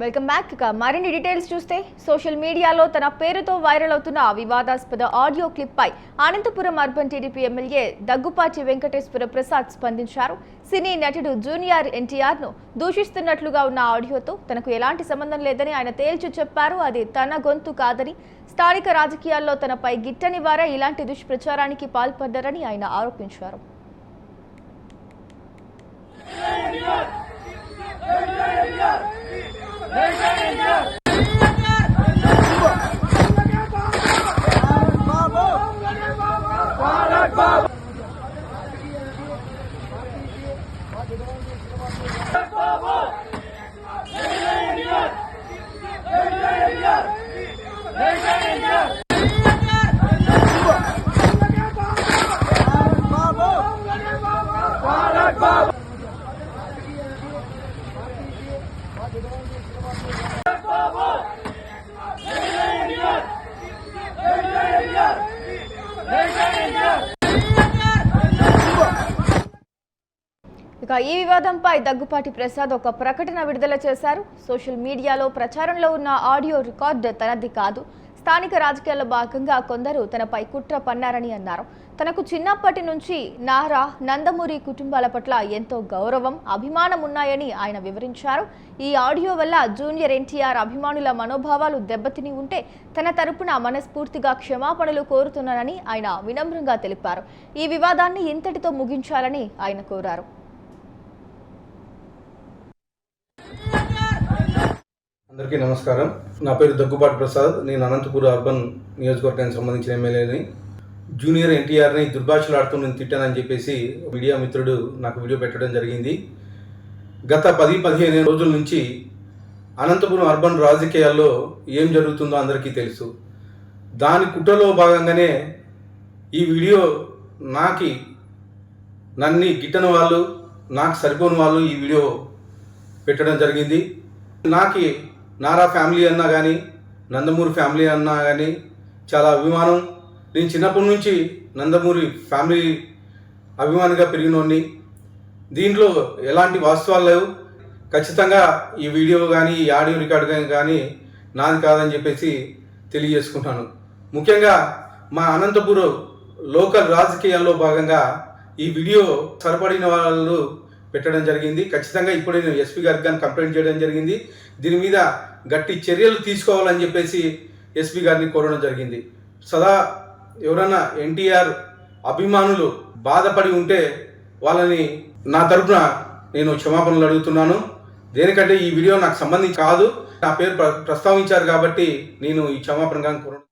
Welcome back. మరిన్ని details చూస్తే social మీడియాలో తన పేరుతో వైరల్ అవుతున్న వివాదాస్పద ఆడియో క్లిప్ పై Anantapuram urban TDP MLA Daggubati Venkateswara Prasad స్పందించారు. సినీ నటుడు జూనియర్ ఎన్టీఆర్ ను దూషిస్తున్నట్లుగా ఉన్న ఆడియోతో తనకు ఎలాంటి సంబంధం లేదని ఆయన తేల్చి చెప్పారు. అది తన గొంతు కాదని, స్థానిక రాజకీయాల్లో తనపై గిట్టని వారే ఇలాంటి దుష్ప్రచారానికి పాల్పడ్డారని ఆయన ఆరోపించారు. ఇక ఈ వివాదంపై దగ్గుపాటి ప్రసాద్ ఒక ప్రకటన విడుదల చేశారు. సోషల్ మీడియాలో ప్రచారంలో ఉన్న ఆడియో రికార్డు తనది కాదు. స్థానిక రాజకీయాల్లో భాగంగా కొందరు తనపై కుట్ర పన్నారని అన్నారు. తనకు చిన్నప్పటి నుంచి నారా, నందమూరి కుటుంబాల పట్ల ఎంతో గౌరవం, అభిమానం ఉన్నాయని ఆయన వివరించారు. ఈ ఆడియో వల్ల జూనియర్ ఎన్టీఆర్ అభిమానుల మనోభావాలు దెబ్బతిని ఉంటే తన తరపున మనస్ఫూర్తిగా క్షమాపణలు కోరుతున్నానని ఆయన వినమ్రంగా తెలిపారు. ఈ వివాదాన్ని ఇంతటితో ముగించాలని ఆయన కోరారు. అందరికీ నమస్కారం. నా పేరు దగ్గుపాటి ప్రసాద్. నేను అనంతపురం అర్బన్ నియోజకవర్గానికి సంబంధించిన ఎమ్మెల్యేని. జూనియర్ ఎన్టీఆర్ని దుర్భాషలాడుతూ నేను తిట్టానని చెప్పేసి మీడియా మిత్రుడు నాకు వీడియో పెట్టడం జరిగింది. గత 10-15 రోజుల నుంచి అనంతపురం అర్బన్ రాజకీయాల్లో ఏం జరుగుతుందో అందరికీ తెలుసు. దాని కుట్రలో భాగంగానే ఈ వీడియో నన్ను గిట్టని వాళ్ళు, నాకు సరిపోని వాళ్ళు ఈ వీడియో పెట్టడం జరిగింది. నారా ఫ్యామిలీ అన్నా కానీ, నందమూరి ఫ్యామిలీ అన్నా కానీ చాలా అభిమానం. నేను చిన్నప్పటి నుంచి నందమూరి ఫ్యామిలీ అభిమానిగా పెరిగినోడిని. దీంట్లో ఎలాంటి వాస్తవాలు లేవు. ఖచ్చితంగా ఈ వీడియో కానీ, ఈ ఆడియో రికార్డు కానీ నాది కాదని చెప్పేసి తెలియజేసుకుంటాను. ముఖ్యంగా మా అనంతపురం లోకల్ రాజకీయాల్లో భాగంగా ఈ వీడియో సరిపడిన వాళ్ళు పెట్టడం జరిగింది. ఖచ్చితంగా ఇప్పుడు నేను ఎస్పీ గారికి కానీ కంప్లైంట్ చేయడం జరిగింది. దీని మీద గట్టి చర్యలు తీసుకోవాలని చెప్పేసి ఎస్పీ గారిని కోరడం జరిగింది. సదా ఎవరైనా ఎన్టీఆర్ అభిమానులు బాధపడి ఉంటే వాళ్ళని నా తరపున నేను క్షమాపణలు అడుగుతున్నాను. దేనికంటే ఈ వీడియో నాకు సంబంధించి కాదు, నా పేరు ప్రస్తావించారు కాబట్టి నేను ఈ క్షమాపణ కోరడం